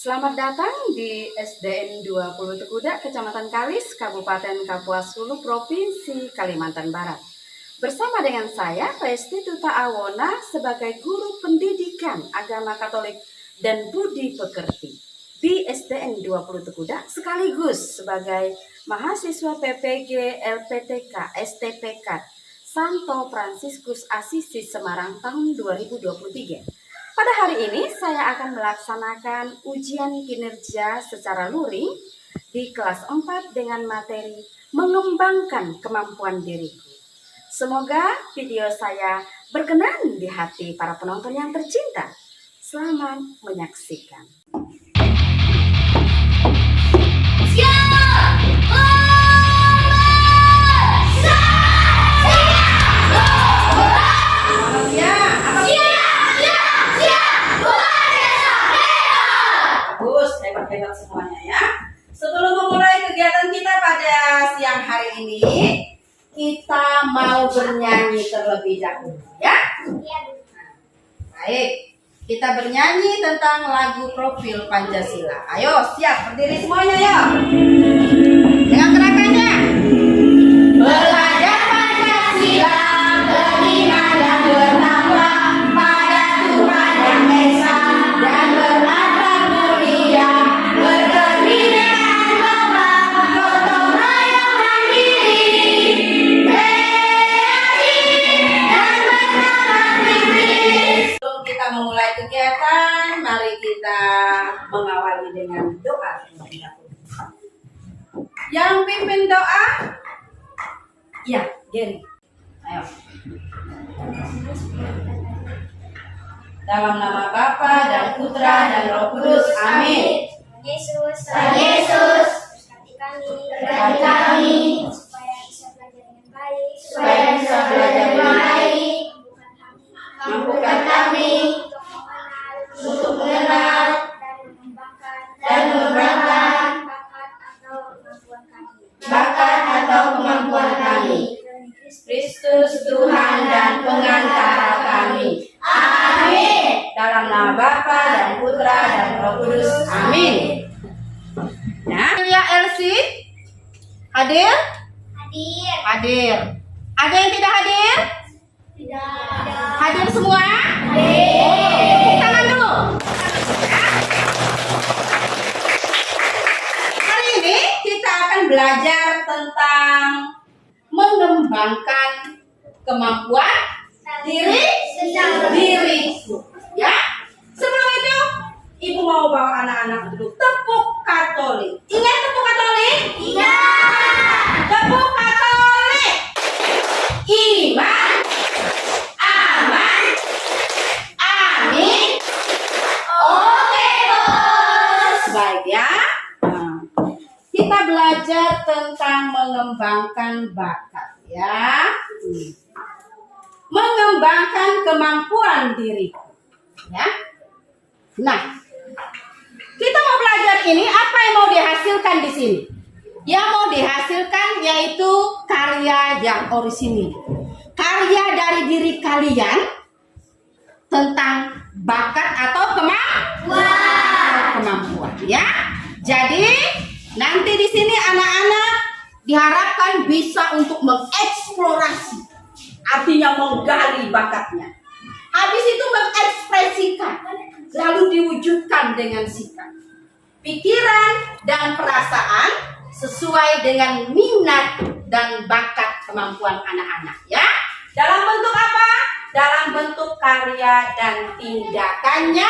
Selamat datang di SDN 20 Tekuda, Kecamatan Kalis, Kabupaten Kapuas Hulu, Provinsi Kalimantan Barat. Bersama dengan saya, Resti Tuta Awona, sebagai guru pendidikan agama Katolik dan budi pekerti di SDN 20 Tekuda, sekaligus sebagai mahasiswa PPG LPTK STPK Santo Fransiskus Asisi Semarang tahun 2023. Pada hari ini saya akan melaksanakan ujian kinerja secara luring di kelas 4 dengan materi mengembangkan kemampuan diriku. Semoga video saya berkenan di hati para penonton yang tercinta. Selamat menyaksikan. Hebat semuanya ya. Sebelum memulai kegiatan kita pada siang hari ini, kita mau bernyanyi terlebih dahulu ya. Baik, kita bernyanyi tentang lagu profil Pancasila. Ayo, siap, berdiri semuanya ya. Dengan gerakannya. Belajar Pancasila, beriman dan bertakwa pada Tuhan Yang Esa dan berakhlak mulia. Memulai kegiatan, mari kita mengawali dengan doa. Yang pimpin doa, ya, Geri. Ayo. Dalam nama Bapa dan Putra dan Roh Kudus, amin. Yesus, berkati kami, supaya bisa belajar dengan baik, mampukan kami untuk mengenal dan mengembangkan bakat atau kemampuan kami. Kristus Tuhan dan pengantara kami. Amin. Dalam nama Bapa dan Putra dan Roh Kudus, amin. Nah, ya Elsie, hadir? Hadir. Ada yang tidak hadir? Hadir semua? Tepuk tangan dulu. Hari ini kita akan belajar tentang mengembangkan kemampuan diriku. Ya. Sebelum itu, Ibu mau bawa anak-anak dulu tepuk Katolik. Ingat tepuk Katolik? Iya. Tepuk Katolik. Iman. Aman. Amin. Oke, Bos. Baik ya. Nah, kita belajar tentang mengembangkan bakat ya. Mengembangkan kemampuan diriku. Ya. Nah, kita mau belajar ini, apa yang mau dihasilkan di sini? Yang mau dihasilkan yaitu karya yang orisinil. Karya dari diri kalian tentang bakat atau kemampuan ya. Jadi nanti di sini anak-anak diharapkan bisa untuk mengeksplorasi, artinya menggali bakatnya. Habis itu mengekspresikan, lalu diwujudkan dengan sikap, pikiran dan perasaan sesuai dengan minat dan bakat kemampuan anak-anak ya. Dalam bentuk apa? Dalam bentuk karya dan tindakannya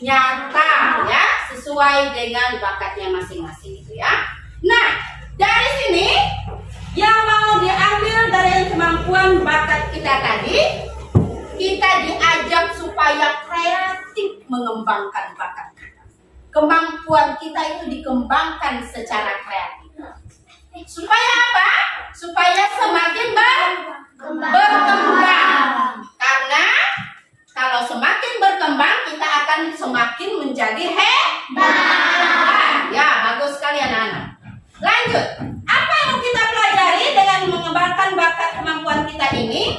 nyata ya, sesuai dengan bakatnya masing-masing itu ya. Nah, dari sini yang mau diambil dari kemampuan bakat kita tadi, kita diajak supaya kreatif mengembangkan bakat kita. Kemampuan kita itu dikembangkan secara kreatif. Supaya apa? Supaya semakin berkembang. Karena kalau semakin berkembang, kita akan semakin menjadi hebat. Ya, bagus sekali anak-anak. Lanjut. Apa yang kita pelajari dengan mengembangkan bakat kemampuan kita ini?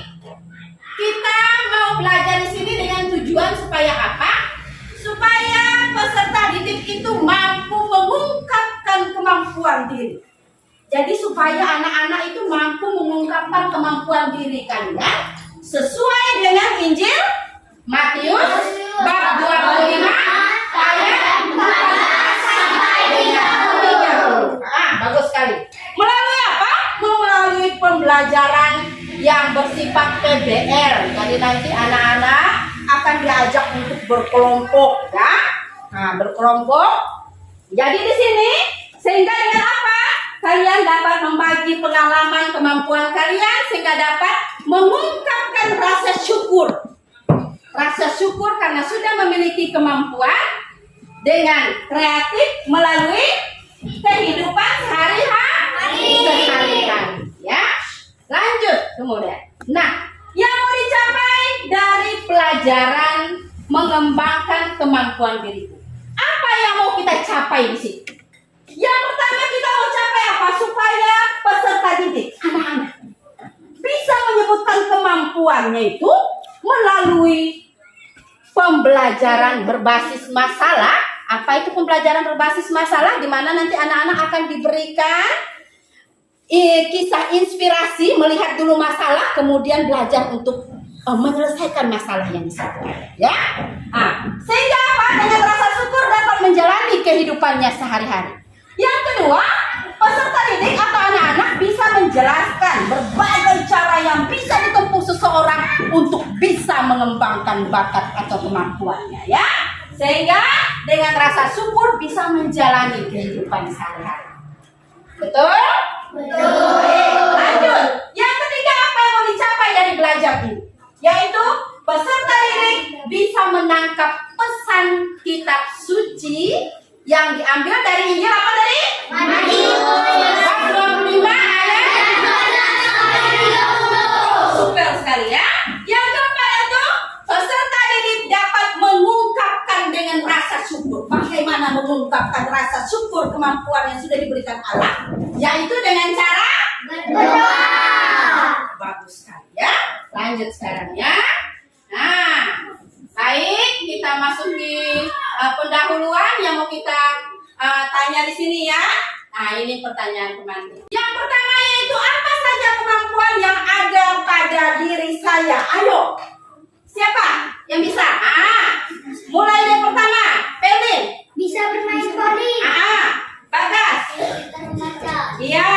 Kita mau belajar di sini dengan tujuan supaya apa? Supaya peserta didik itu mampu mengungkapkan kemampuan diri. Jadi supaya anak-anak itu mampu mengungkapkan kemampuan diri kalian sesuai dengan Injil Matius bab 25 ayat 14 sampai dengan 30. Bagus sekali. Melalui apa? Melalui pembelajaran yang bersifat PBL. Jadi nanti anak-anak akan diajak untuk berkelompok, ya. Nah, berkelompok. Jadi di sini sehingga dengan apa? Kalian dapat membagi pengalaman kemampuan kalian sehingga dapat mengungkapkan rasa syukur. Rasa syukur karena sudah memiliki kemampuan dengan kreatif melalui kehidupan sehari-hari. Ya. Lanjut kemudian. Nah, yang mau dicapai dari pelajaran mengembangkan kemampuan diriku. Apa yang mau kita capai di sini? Yang pertama kita mau capai apa? Supaya peserta didik, anak-anak, bisa menyebutkan kemampuannya itu melalui pembelajaran berbasis masalah. Apa itu pembelajaran berbasis masalah? Di mana nanti anak-anak akan diberikan kisah inspirasi, melihat dulu masalah, kemudian belajar untuk menyelesaikan masalah yang di situ. Ya, sehingga apa? Dengan rasa syukur dapat menjalani kehidupannya sehari-hari. Yang kedua, peserta didik atau anak-anak bisa menjelaskan berbagai cara yang bisa ditempuh seseorang untuk bisa mengembangkan bakat atau kemampuannya, ya. Sehingga dengan rasa syukur bisa menjalani kehidupan sehari-hari. Betul? Betul. Lanjut. Yang ketiga, apa yang mau dicapai dari belajar ini? Yaitu peserta didik bisa menangkap pesan kitab suci yang diambil dari Injil apa tadi? Matius bab 25 ayat 30. Super sekali, ya. Yang keempat itu peserta didik dapat mengungkapkan dengan rasa syukur. Bagaimana mengungkapkan rasa syukur kemampuan yang sudah diberikan Allah? Yaitu dengan cara berdoa. Bagus sekali, ya. Lanjut sekarang, ya. Nah, baik, kita masuk di pendahuluan yang mau kita tanya di sini, ya. Nah, ini pertanyaan teman-teman. Yang pertama yaitu apa saja kemampuan yang ada pada diri saya? Ayo, siapa yang bisa? Mulai dari pertama, Pelin. Bisa bermain voli. Bagas. Bisa membaca. Iya,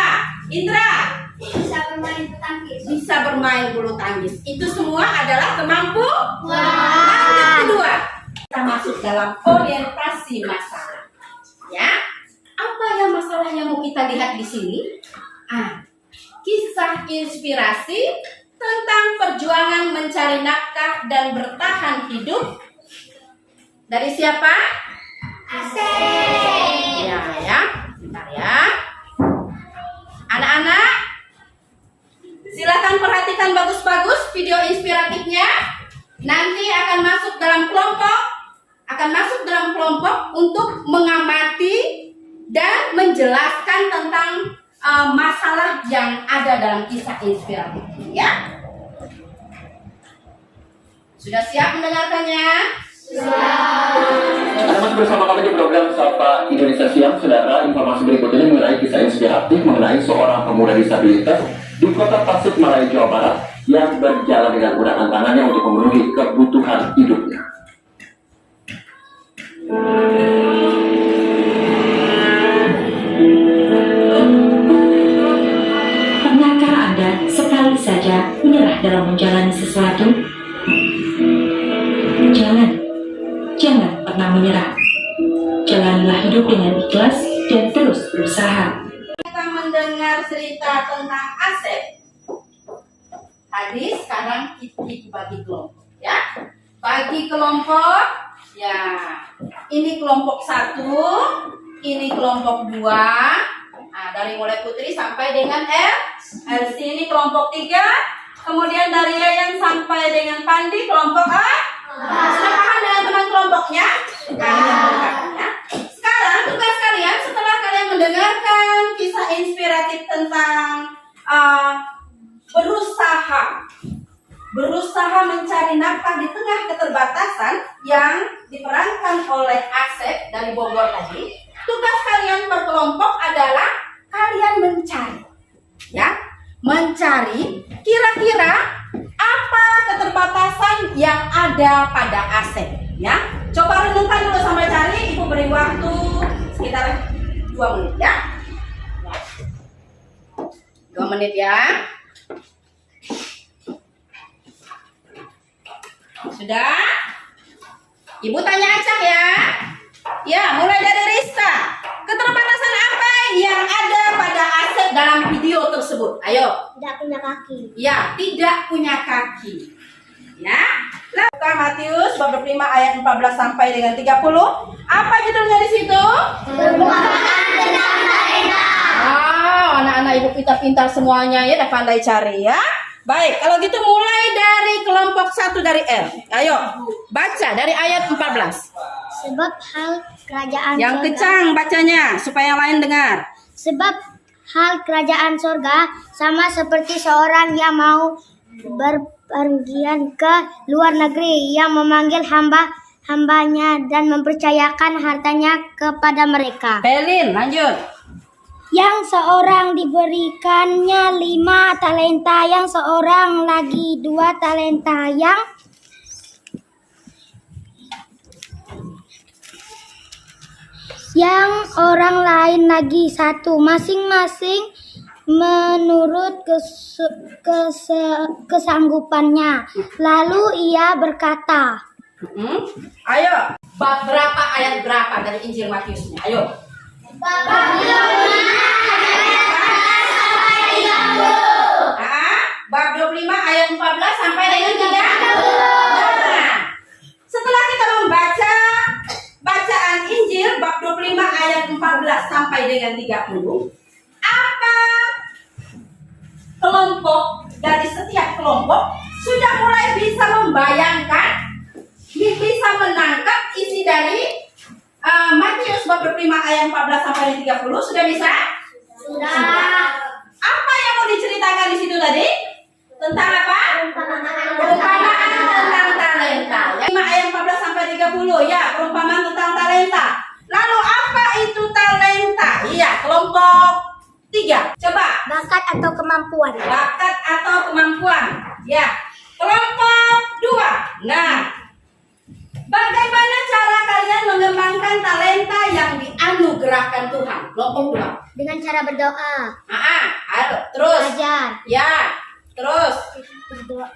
Indra. Bisa bermain bulu tangkis. Bisa bermain bulu tangkis. Itu semua adalah kemampuan. Wah. Yang kedua, kita masuk dalam orientasi masalah. Ya, apa yang masalah yang mau kita lihat di sini? Kisah inspirasi tentang perjuangan mencari nafkah dan bertahan hidup dari siapa? Asik. Ya, bentar ya. Anak-anak, silakan perhatikan bagus-bagus video inspiratifnya. Nanti akan masuk dalam kelompok untuk mengamati dan menjelaskan tentang masalah yang ada dalam kisah inspiratif ini, ya. Sudah siap mendengarkannya? Anda masih bersama kami di program Sapa Indonesia Siang, saudara. Informasi berikut ini mengenai kisah inspiratif mengenai seorang pemuda disabilitas di kota Tasikmalaya, Jawa Barat yang berjalan dengan menggunakan tangannya untuk memenuhi kebutuhan hidupnya. Pernahkah Anda sekali saja menyerah dalam menjalani sesuatu? Jangan pernah menyerah. Jalanilah hidup dengan ikhlas dan terus berusaha. Kita mendengar cerita tentang Asep. Tadi sekarang kita bagi kelompok, ya. Bagi kelompok, ya. Ini kelompok 1, ini kelompok 2. Nah, dari mulai Putri sampai dengan LC ini kelompok 3. Kemudian dari Yayan sampai dengan Pandi kelompok A. Sudah paham dengan teman kelompoknya? Sekarang tugas kalian setelah kalian mendengarkan kisah inspiratif tentang berusaha berusaha mencari nafkah di tengah keterbatasan yang diperankan oleh Asep dari Bogor tadi. Tugas kalian berkelompok adalah kalian mencari, ya, mencari kira-kira apa keterbatasan yang ada pada Asep, ya. Coba renungkan dulu sampai cari. Ibu beri waktu sekitar 2 menit, ya. 2 menit, ya. Sudah? Ibu tanya acak, ya. Ya, mulai dari Rista. Keterbatasan apa yang ada pada Asep dalam video tersebut? Ayo. Tidak punya kaki. Ya, tidak punya kaki. Ya. Lalu Matius bab 25 ayat 14 sampai dengan 30. Apa judulnya di situ? Perumpamaan tentang talenta. Oh, anak-anak ibu pintar-pintar semuanya ya, udah pandai cari ya. Baik, kalau gitu mulai dari kelompok 1 dari R. Ayo, baca dari ayat 14. Sebab hal kerajaan Yang sorga- kencang bacanya supaya yang lain dengar. Sebab hal kerajaan sorga sama seperti seorang yang mau berpergian ke luar negeri, yang memanggil hambanya dan mempercayakan hartanya kepada mereka. Pelin, lanjut. Yang seorang diberikannya 5 talenta, yang seorang lagi 2 talenta, yang orang lain lagi 1, masing-masing menurut kesanggupannya. Lalu ia berkata, Ayo, bab berapa ayat berapa dari Injil Matiusnya? Ayo. Bab 25 ayat 14 sampai dengan 30. Nah, setelah kita membaca bacaan Injil bab 25 ayat 14 sampai dengan 30, apa kelompok dari setiap kelompok sudah mulai bisa membayangkan, bisa menangkap isi dari Matius bab 25 ayat 14 sampai 30? Sudah bisa? Sudah. Apa yang mau diceritakan di situ tadi? Tentang apa? Perumpamaan tentang talenta. 5 ayat 14 sampai 30 ya, perumpamaan tentang talenta. Lalu apa itu talenta? Iya, kelompok 3. Coba. Bakat atau kemampuan. Bakat atau kemampuan. Ya. Kelompok 2. Nah, bagaimana cara kalian mengembangkan talenta yang dianugerahkan Tuhan? Kelompok 2. Dengan cara berdoa, Ayo, terus. belajar, Ya, terus. berdoa,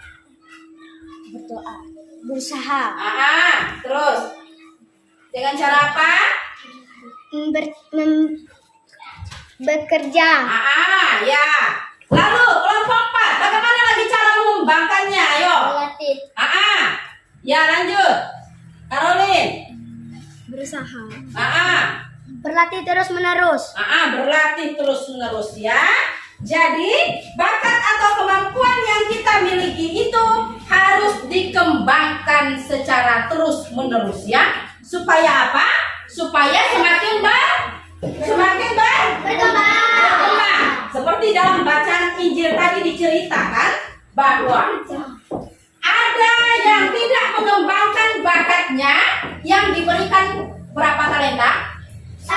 berusaha, Terus. Dengan cara apa? bekerja, Ya. Lalu kelompok 4, bagaimana lagi cara mengembangkannya? Ayo. berlatih, Ya, lanjut. Caroline. berusaha, Berlatih terus menerus ya. Jadi bakat atau kemampuan yang kita miliki itu harus dikembangkan secara terus menerus ya. Supaya apa? Supaya semakin berkembang. Seperti dalam bacaan Injil tadi diceritakan bahwa ada yang tidak mengembangkan bakatnya, yang diberikan berapa talenta? 1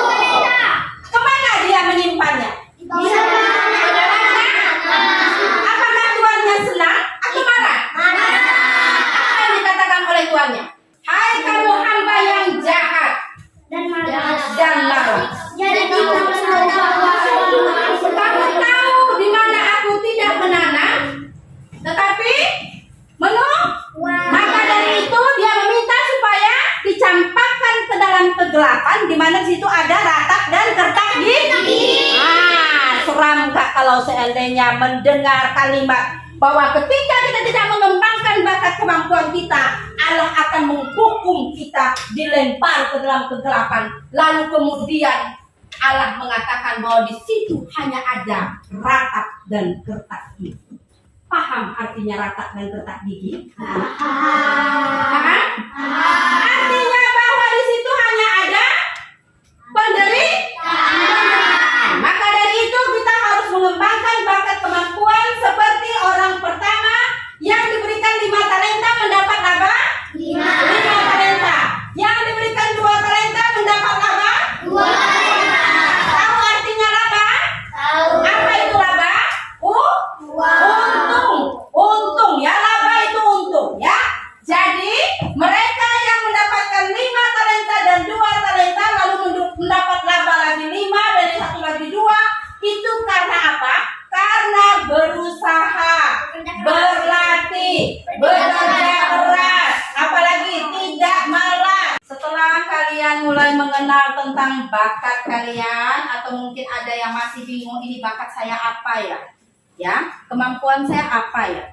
talenta. Kemana dia menyimpannya? Apakah tuannya senang atau marah? Apa yang dikatakan oleh tuannya? Hai kamu hamba yang jahat dan marah. Jadi Kamu tahu di mana aku tidak menanam, tetapi maka dari itu dia meminta supaya dicampakkan ke dalam kegelapan, di mana di situ ada ratap dan kertak gigi. Seram gak kalau seandainya mendengar kalimat bahwa ketika kita tidak mengembangkan bakat kemampuan kita, Allah akan menghukum kita, dilempar ke dalam kegelapan. Lalu kemudian Allah mengatakan bahwa di situ hanya ada ratap dan kertak gigi. Paham artinya ratap dan kertak gigi? Paham? Artinya bahwa di situ hanya ada penderitaan. Maka dari itu kita harus mengembangkan bakat kemampuan seperti orang pertama Jadi mereka yang mendapatkan 5 talenta dan 2 talenta lalu mendapat laba lagi 5 dan yang satu lagi 2, itu karena apa? Karena berusaha, berlatih, bekerja keras, apalagi tidak malas. Setelah kalian mulai mengenal tentang bakat kalian, atau mungkin ada yang masih bingung, ini bakat saya apa ya? Ya, kemampuan saya apa ya?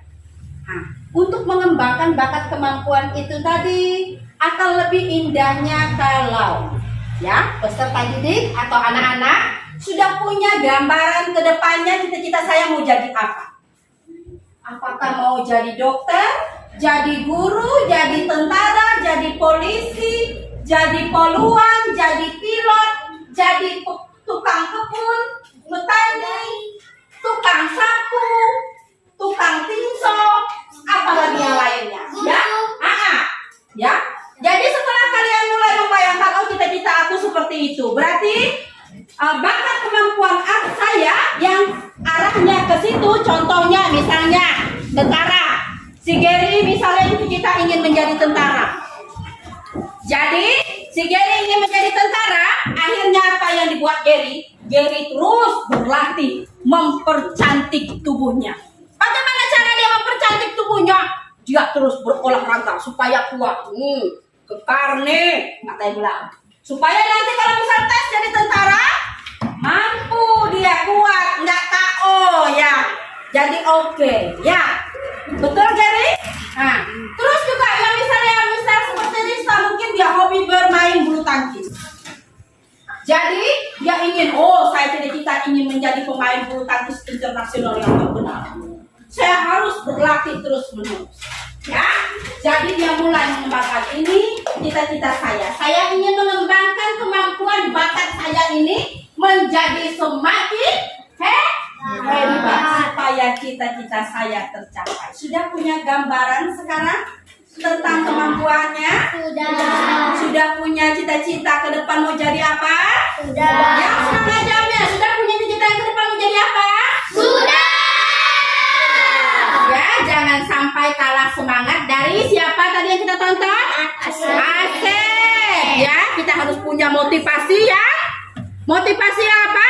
Nah, untuk mengembangkan bakat kemampuan itu tadi akan lebih indahnya kalau ya peserta didik atau anak-anak sudah punya gambaran ke depannya cita-cita saya mau jadi apa. Apakah mau jadi dokter, jadi guru, jadi tentara, jadi polisi, jadi poluan, jadi pilot, jadi tukang kebun, petani, tukang sapu, tukang tinso, apalagi yang lainnya. Ya, ya. Jadi setelah kalian mulai membayangkan, oh cita-cita aku seperti itu, berarti bakat kemampuan saya yang arahnya ke situ. Contohnya misalnya tentara. Si Gary misalnya cita ingin menjadi tentara. Jadi si Gary ingin menjadi tentara, akhirnya apa yang dibuat Gary? Gary terus berlatih mempercantik tubuhnya. Bagaimana cara dia mempercantik tubuhnya? Dia terus berolahraga supaya kuat. Kekar nih, katanya bilang. Supaya nanti kalau misal tes jadi tentara, mampu dia kuat, nggak KO ya. Jadi oke, ya. Betul Gary? Nah, terus juga yang misal seperti Rista, mungkin dia hobi bermain bulu tangkis. Jadi dia ingin, saya cita-cita ingin menjadi pemain bulu tangkis internasional yang terkenal. Saya harus berlatih terus menerus. Ya, jadi dia mulai mengembangkan ini cita-cita saya. Saya ingin mengembangkan kemampuan bakat saya ini menjadi semakin hebat supaya cita-cita saya tercapai. Sudah punya gambaran sekarang tentang kemampuannya? Sudah punya cita-cita ke depan mau jadi apa? Sudah. Yang semangat jawabnya, sudah punya cita-cita ke depan mau jadi apa? Sudah. Ya, jangan sampai kalah semangat dari siapa tadi yang kita tonton? Asep. Ya, kita harus punya motivasi ya. Motivasi apa?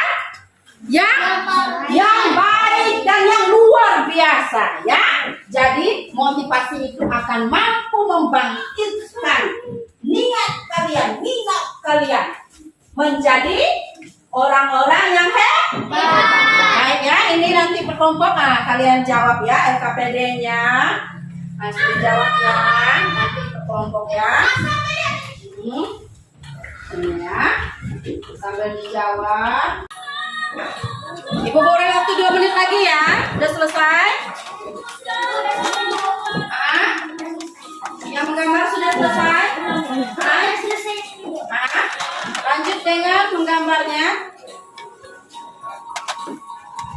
Yang baik dan yang luar biasa ya. Jadi motivasi itu akan mampu membangkitkan minat kalian menjadi orang-orang yang hebat. Baik ya, ini nanti berkelompok. Kalian jawab ya LKPD-nya. Masih dijawab ya, nanti berkelompok ya. Ini ya, sambil dijawab. Ibu boleh waktu 2 menit lagi ya. Udah selesai? Yang menggambar sudah selesai? Lanjut dengan menggambarnya.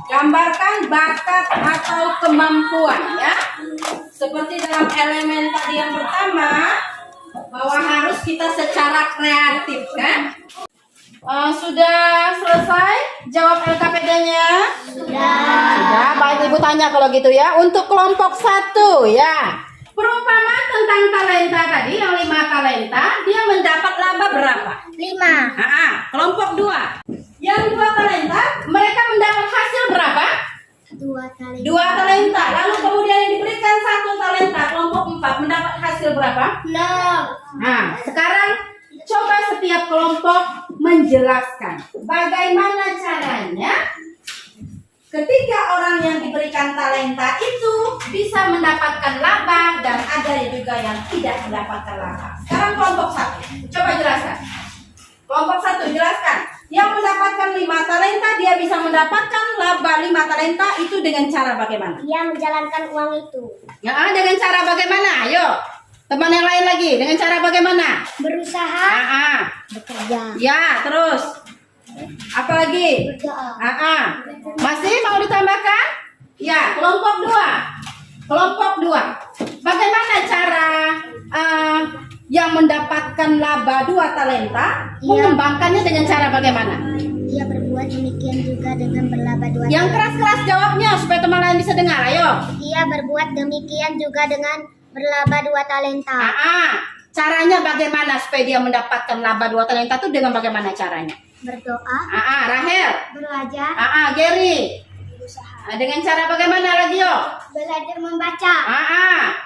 Gambarkan bakat atau kemampuan ya. Seperti dalam elemen tadi yang pertama, bahwa harus kita secara kreatif kan. Sudah selesai jawab LKPD-nya? Sudah. Baik, Ibu tanya kalau gitu ya. Untuk kelompok 1 ya. Perumpamaan tentang talenta tadi, yang 5 talenta, dia mendapat laba berapa? 5. Kelompok 2. Yang 2 talenta, mereka mendapat hasil berapa? 2 kali. 2 talenta. Lalu kemudian yang diberikan 1 talenta, kelompok 4 mendapat hasil berapa? 6. Nah, sekarang coba setiap kelompok menjelaskan bagaimana caranya ketika orang yang diberikan talenta itu bisa mendapatkan laba dan ada juga yang tidak mendapatkan laba. Sekarang kelompok 1, coba jelaskan. Kelompok 1 jelaskan. Yang mendapatkan 5 talenta, dia bisa mendapatkan laba 5 talenta itu dengan cara bagaimana? Dia menjalankan uang itu. Ya, dengan cara bagaimana? Ayo, teman yang lain lagi. Dengan cara bagaimana? Berusaha. Bekerja. Ya, terus. Apa lagi? Berdoa. Masih mau ditambahkan? Ya, kelompok 2. Kelompok 2. Bagaimana cara yang mendapatkan laba 2 talenta mengembangkannya dengan cara bagaimana? Ia berbuat demikian juga dengan berlaba 2 Yang talenta. keras-keras jawabnya supaya teman lain bisa dengar. Ayo. Ia berbuat demikian juga dengan Berlaba 2 talenta. Caranya bagaimana supaya dia mendapatkan laba 2 talenta itu dengan bagaimana caranya? Berdoa, Rahel. belajar, Gary. berusaha. Dengan cara bagaimana lagi yo? Belajar membaca.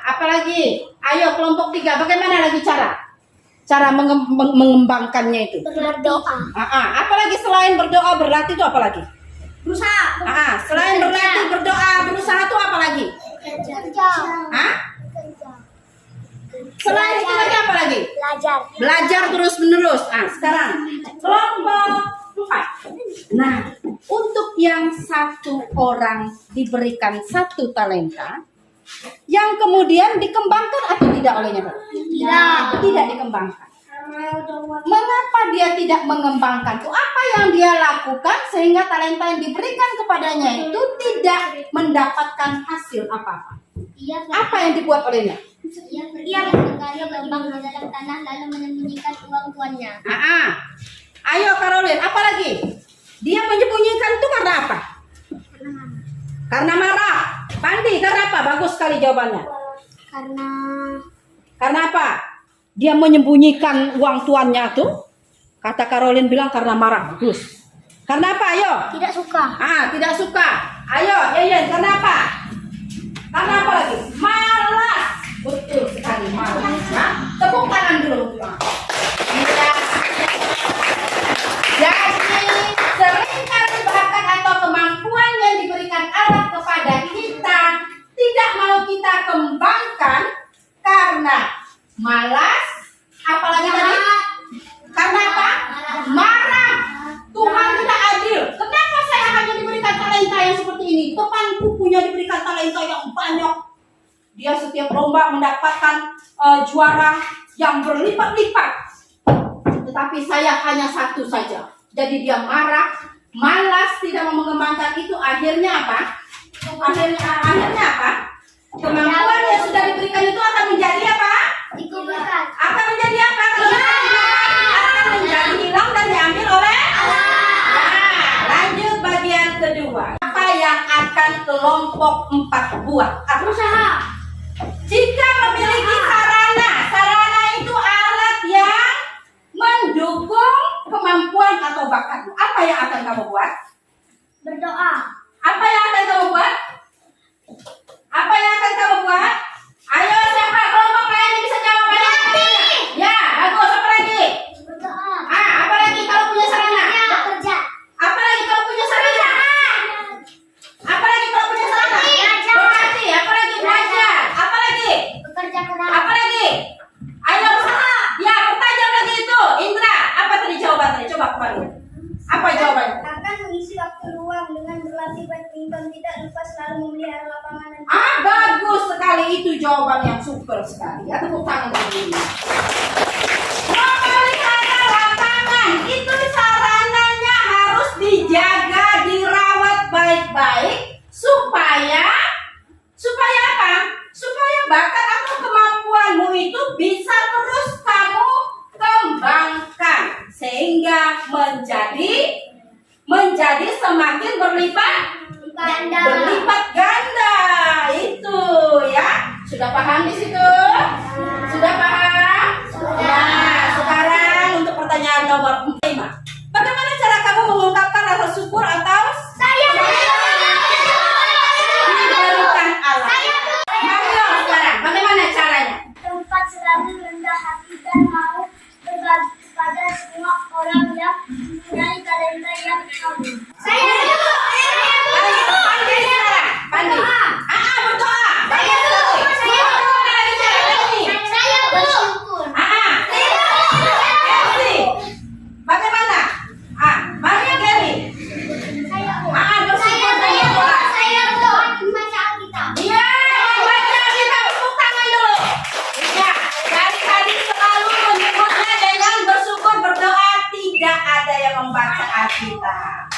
Apalagi? Ayo kelompok 3, bagaimana lagi cara mengembangkannya itu? Berdoa. Apalagi selain berdoa berlatih itu apalagi? Berusaha. Selain berlatih berdoa berusaha itu apalagi? Kerja. Selain itu lagi apa lagi? Belajar. Belajar terus menerus. Sekarang kelompok 4. Nah, untuk yang 1 orang diberikan 1 talenta, yang kemudian dikembangkan atau tidak olehnya? Tidak dikembangkan. Mengapa dia tidak mengembangkan? Itu apa yang dia lakukan sehingga talenta yang diberikan kepadanya itu tidak mendapatkan hasil apa-apa? Apa yang dibuat olehnya? Ia berkarya berkembang di dalam tanah lalu menyembunyikan uang tuannya. Ayo Caroline, apa lagi? Dia menyembunyikan itu karena apa? Karena marah. Pandi, karena apa? Bagus sekali jawabannya. Karena apa? Dia menyembunyikan uang tuannya tuh. Kata Caroline bilang karena marah. Bagus. Karena apa? Ayo. Tidak suka. Tidak suka. Ayo, Yeyen, karena apa? Karena apa lagi? Malas. Betul sekali, malas. Tepuk tangan dulu. Iya. Jadi seringkali bakat atau kemampuan yang diberikan Allah kepada kita tidak mau kita kembangkan karena malas, apalagi tadi? Karena apa? Marah. Tuhan tidak adil. Kenapa saya hanya diberikan talenta yang seperti ini? Temanku punya diberikan talenta yang banyak. Dia setiap lomba mendapatkan juara yang berlipat-lipat. Tetapi saya hanya 1 saja. Jadi dia marah, malas, tidak mau mengembangkan itu. Akhirnya apa? Akhirnya apa? Kemampuan yang sudah diberikan itu akan menjadi apa? Dikuburkan. Akan menjadi apa? Akan menjadi hilang dan diambil oleh Allah. Lanjut bagian kedua. Apa yang akan kelompok 4 buat? Berusaha. Jika memiliki sarana itu alat yang mendukung kemampuan atau bakat. Apa yang akan kamu buat? Berdoa. Apa yang akan kamu buat? Apa yang akan kamu buat? Ayo siapa kelompok lain yang bisa jawab? Ya, bagus. Apa lagi? Berdoa. Apa lagi kalau punya sarana? Bekerja. Apa lagi kalau punya sarana? Apa lagi kalau punya sarana? Berarti. Apa lagi? Belajar. Apa lagi? Bekerja keras. Apa lagi? Ayo usaha. Ya, pertajam lagi itu. Indra, apa tadi jawabannya? Coba kembali. Apa jawabannya? Akan mengisi waktu luang dengan berlatih badminton, tidak lupa selalu memelihara lapangan dan Bagus sekali, itu jawaban yang super sekali. Ya, tepuk tangan dulu. Memelihara lapangan itu sarananya harus dijaga, dirawat baik-baik supaya apa? Supaya bakat atau kemampuanmu itu bisa terus kamu kembangkan sehingga menjadi semakin berlipat ganda. Itu ya. Sudah paham di situ? Sudah paham? Nah, sekarang untuk pertanyaan nomor 5. Bagaimana cara kamu mengungkapkan rasa syukur atau diberikan Allah? Mario sekarang, bagaimana caranya? tempat selalu rendah hati dan mau berbagi kepada semua orang yang mempunyai talenta yang sama. Pandi sekarang. Pandi. Berdoa. Saya bersyukur. Elsie. Bagaimana? Maria Gary. Bersyukur. Saya berdoa membaca Alkitab. Iya, baca kita tepuk tangan dulu. Ya, dari tadi selalu menyebutnya dengan bersyukur, berdoa, tidak ada yang membaca Alkitab.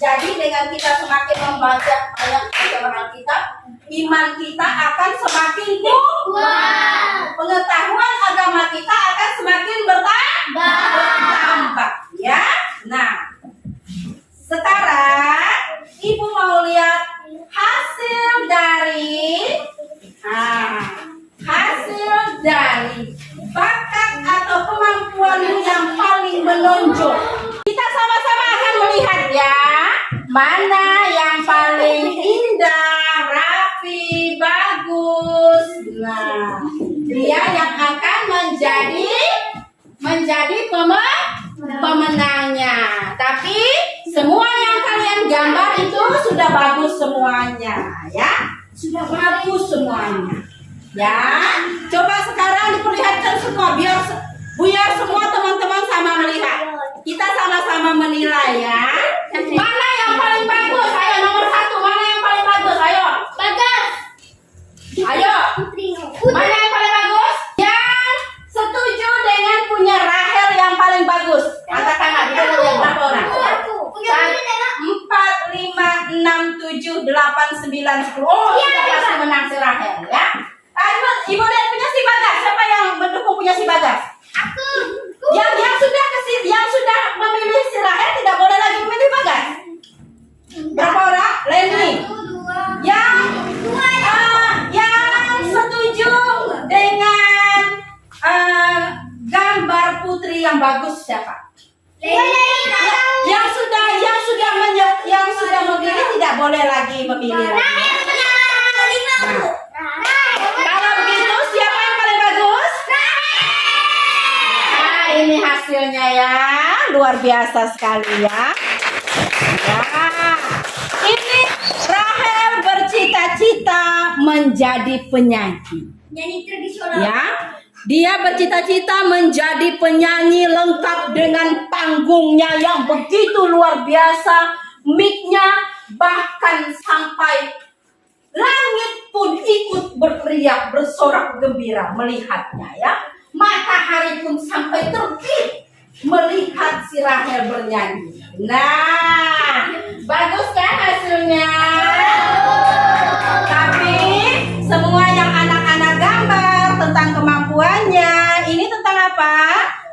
Jadi dengan kita semakin membaca ayat-ayat Alkitab, iman kita akan semakin kuat. Pengetahuan agama kita akan semakin bertambah. Ya, nah sekarang Ibu mau lihat hasil dari hasil bakat atau kemampuanmu yang paling menonjol. Kita sama-sama akan melihat ya, mana yang paling indah, rapi, bagus. Nah, dia yang akan menjadi pemenangnya. Tapi semua yang kalian gambar itu sudah bagus semuanya, ya. Sudah bagus semuanya. Ya, coba sekarang diperlihatkan semua biar semua teman-teman sama melihat. Kita sama-sama menilai ya. Mana yang paling bagus? Ayo nomor 1, mana yang paling bagus? Ayo. Bagus. Ayo. Mana yang paling bagus? Yang setuju dengan punya Rahel yang paling bagus. Angkat tangan. Kita lihat berapa orang? 4, 5, 6, 7, 8, 9, 10. Oh, sudah pasti menang si Rahel ya. Ibu lihat punya si Bagas. Siapa yang mendukung punya si Bagas? Aku. Yang sudah memilih si Rahel tidak boleh lagi memilih Bagas. Berapa orang? Leni. Yang setuju dengan gambar putri yang bagus siapa? Yang sudah memilih tidak boleh lagi memilih lagi. Kalau begitu siapa yang paling bagus? Nah, ini hasilnya ya, luar biasa sekali ya. Ya, ini Rahel bercita-cita menjadi penyanyi. Nyanyi tradisional. Ya, dia bercita-cita menjadi penyanyi lengkap dengan panggungnya yang begitu luar biasa, mic-nya bahkan sampai langit pun ikut berteriak, bersorak gembira melihatnya ya. Matahari pun sampai terbit melihat si Rahel bernyanyi. Nah, bagus kan hasilnya? Tapi semua yang anak-anak gambar tentang kemampuannya, ini tentang apa?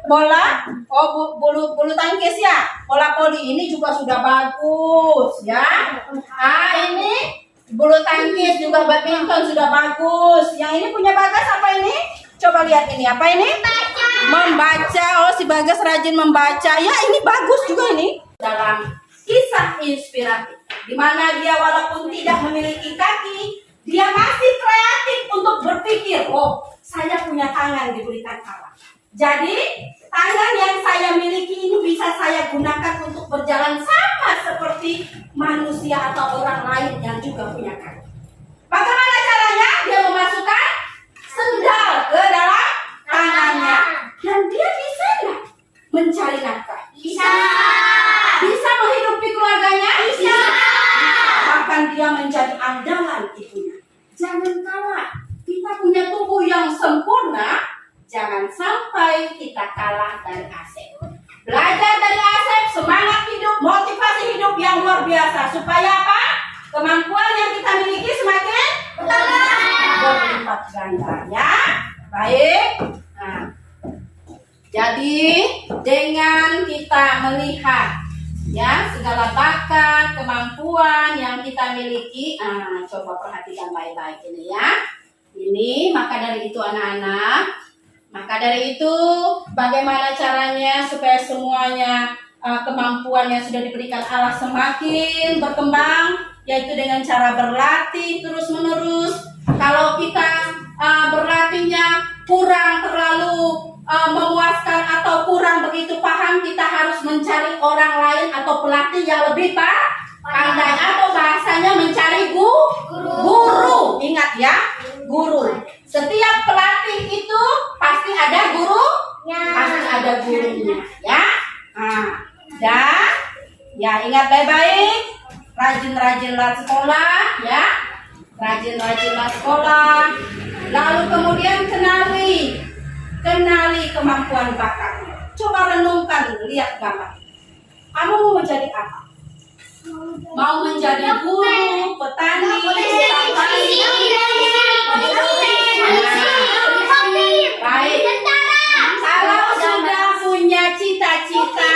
Bola? Oh, bulu tangkis ya? Bola voli ini juga sudah bagus ya. Ini bulu tangkis juga, badminton sudah bagus. Yang ini punya Bagas apa ini? Coba lihat ini, apa ini? Membaca. Oh, si Bagas rajin membaca. Ya, ini bagus juga ini. Dalam kisah inspiratif, di mana dia walaupun tidak memiliki kaki, dia masih kreatif untuk berpikir, oh, saya punya tangan diberikan Allah. Jadi, tangan yang saya miliki ini bisa saya gunakan untuk berjalan sama seperti manusia atau orang lain yang juga punya kaki. Bagaimana caranya? Dia memasukkan sendal ke dalam tangannya. Dan dia bisa nggak mencari nafkah? Bisa. Bisa menghidupi keluarganya? Bisa. Bahkan dia menjadi andalan ibunya. Jangan kalah. Kita punya tubuh yang sempurna. Jangan sampai kita kalah dari Asep. Belajar dari Asep, semangat hidup, motivasi hidup yang luar biasa. Supaya apa? Kemampuan yang kita miliki semakin berlipat ganda. Ya, baik. Nah, jadi dengan kita melihat ya segala bakat, kemampuan yang kita miliki, coba perhatikan baik-baik ini ya. Ini maka dari itu anak-anak. Maka dari itu, bagaimana caranya supaya semuanya kemampuan yang sudah diberikan Allah semakin berkembang, yaitu dengan cara berlatih terus-menerus. Kalau kita berlatihnya kurang terlalu memuaskan atau kurang begitu paham, kita harus mencari orang lain atau pelatih yang lebih pandai, atau bahasanya mencari guru. Ingat ya, guru. Setiap pelatih itu pasti ada gurunya. Ya. Dan ya ingat baik-baik, rajin-rajinlah sekolah ya. Rajin-rajinlah sekolah. Lalu kemudian kenali kemampuan bakatmu. Coba renungkan, lihat gambar. Kamu mau menjadi apa? Mau menjadi guru, petani, baik. Kalau sudah punya cita-cita,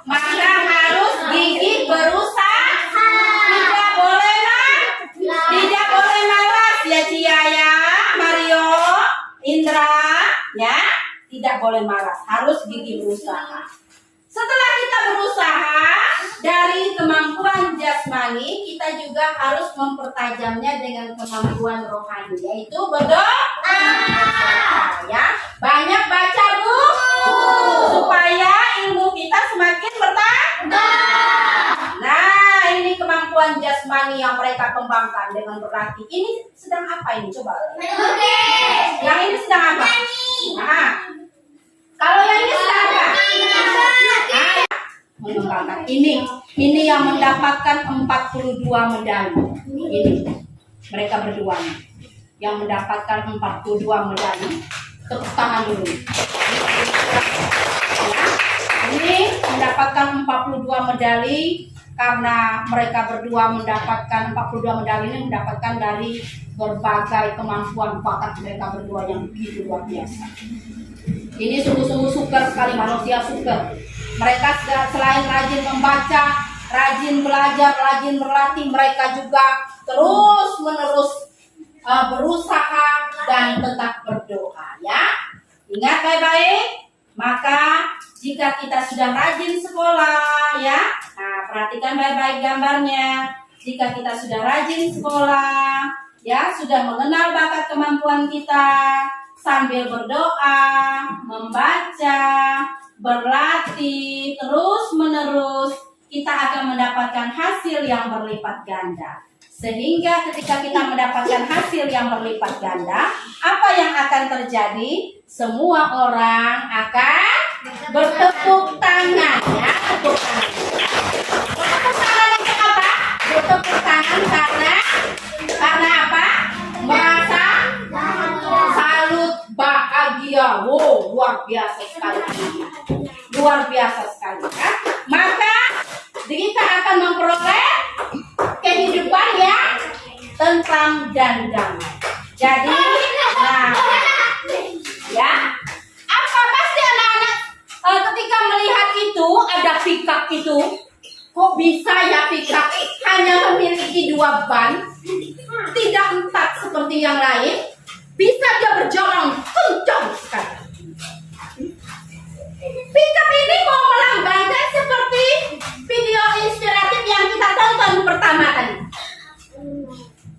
maka harus gigih berusaha. Tidak boleh malas ya Cia ya, Mario, Indra. ya. Tidak boleh malas, harus gigih berusaha. Setelah kita berusaha, dari kemampuan jasmani, kita juga harus mempertajamnya dengan kemampuan rohani, yaitu berdoa. Ya, banyak baca buku supaya ilmu kita semakin bertambah. Nah, ini kemampuan jasmani yang mereka kembangkan dengan berlatih. Ini sedang apa ini? Coba. Yang ini sedang apa? Nah, kalau yang ini sedang apa? Mengembangkan ini yang mendapatkan 42 medali. Ini mereka berdua yang mendapatkan 42 medali. Tepuk tangan dulu. Ya, ini mendapatkan 42 medali karena mereka berdua mendapatkan 42 medali ini mendapatkan dari berbagai kemampuan bakat mereka berdua yang begitu luar biasa. Ini sungguh-sungguh super sekali, manusia super. Mereka selain rajin membaca, rajin belajar, rajin berlatih, mereka juga terus-menerus berusaha dan tetap berdoa, ya. Ingat baik-baik. Maka jika kita sudah rajin sekolah, ya. Nah, perhatikan baik-baik gambarnya. Jika kita sudah rajin sekolah, ya, sudah mengenal bakat kemampuan kita, sambil berdoa, membaca, berlatih, terus-menerus, kita akan mendapatkan hasil yang berlipat ganda. Sehingga ketika kita mendapatkan hasil yang berlipat ganda, apa yang akan terjadi? Semua orang akan bertepuk tangan, ya, tepuk tangan. Bertepuk tangan untuk apa? Bertepuk tangan karena apa? Merasa salut, bahagia. Wow, luar biasa sekali. Luar biasa sekali, kan? Maka kita akan memperoleh kehidupan yang tentram dan damai. Jadi, nah, ya, apa pasti anak-anak ketika melihat itu ada pikap itu, kok bisa ya pikap hanya memiliki 2 ban, tidak 4 seperti yang lain, bisa dia berjalan kencang sekali. Pikap ini mau melambangkan seperti video inspiratif yang kita tonton pertama tadi.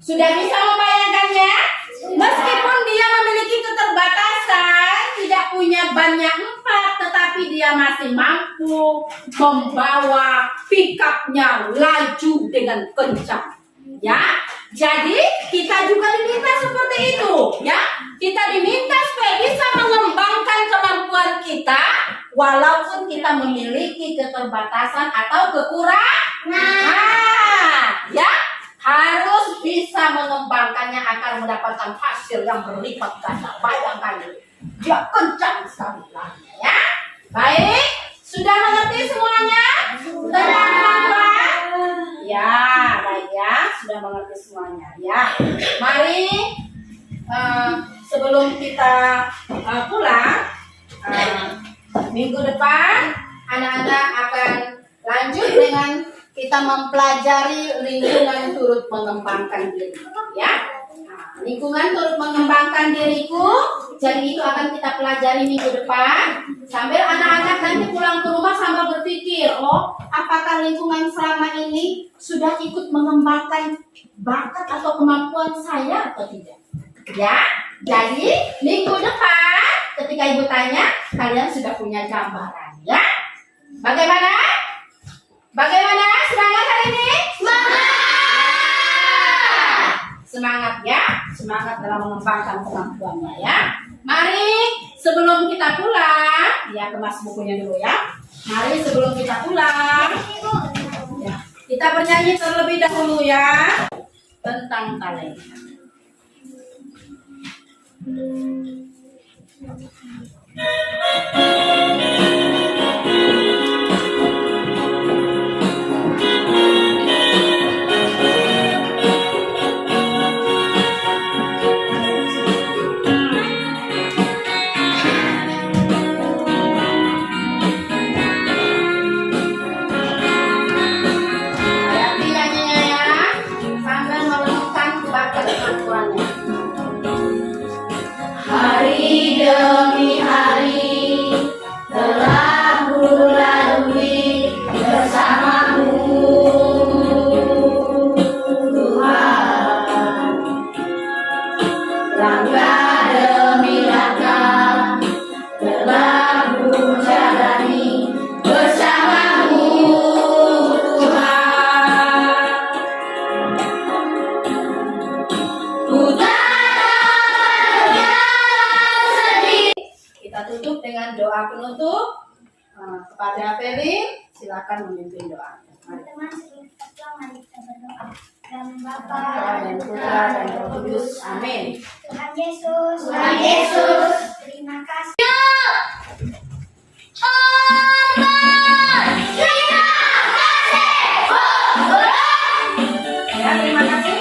Sudah bisa membayangkannya? Meskipun dia memiliki keterbatasan, tidak punya banyak 4, tetapi dia masih mampu membawa pikapnya laju dengan kencang. Ya, jadi kita juga diminta seperti itu, ya. Kita diminta supaya bisa mengembangkan kemampuan kita, walaupun kita memiliki keterbatasan atau kekurangan. Nah, ya, harus bisa mengembangkannya agar mendapatkan hasil yang berlipat ganda. Bayangkan, dia kencang sekali larinya, ya. Baik, sudah mengerti semuanya? Teman-teman? Ya, baik ya, sudah mengerti semuanya. Ya, mari sebelum kita pulang, minggu depan anak-anak akan lanjut dengan kita mempelajari lingkungan turut mengembangkan diri, ya. Nah, lingkungan turut mengembangkan diriku, jadi itu akan kita pelajari minggu depan. Sambil anak-anak nanti pulang ke rumah sambil berpikir, oh, apakah lingkungan selama ini sudah ikut mengembangkan bakat atau kemampuan saya atau tidak? Ya, jadi minggu depan ketika ibu tanya, kalian sudah punya gambaran, ya? Bagaimana? Bagaimana? Semangat hari ini? Semangat ya, semangat dalam mengembangkan kemampuannya, ya. Mari sebelum kita pulang, ya, kemas bukunya dulu ya. Mari sebelum kita pulang, ya, kita bernyanyi terlebih dahulu ya tentang talenta. Hari demi doa penutup kepada Feli, silakan memimpin doa. Mari. Teman-teman, sebelum kita pulang, mari kita berdoa. Dalam Bapa Dan Putra dan Roh Kudus. Amin. Tuhan Yesus. Tuhan Yesus. Terima kasih. Ya, terima kasih.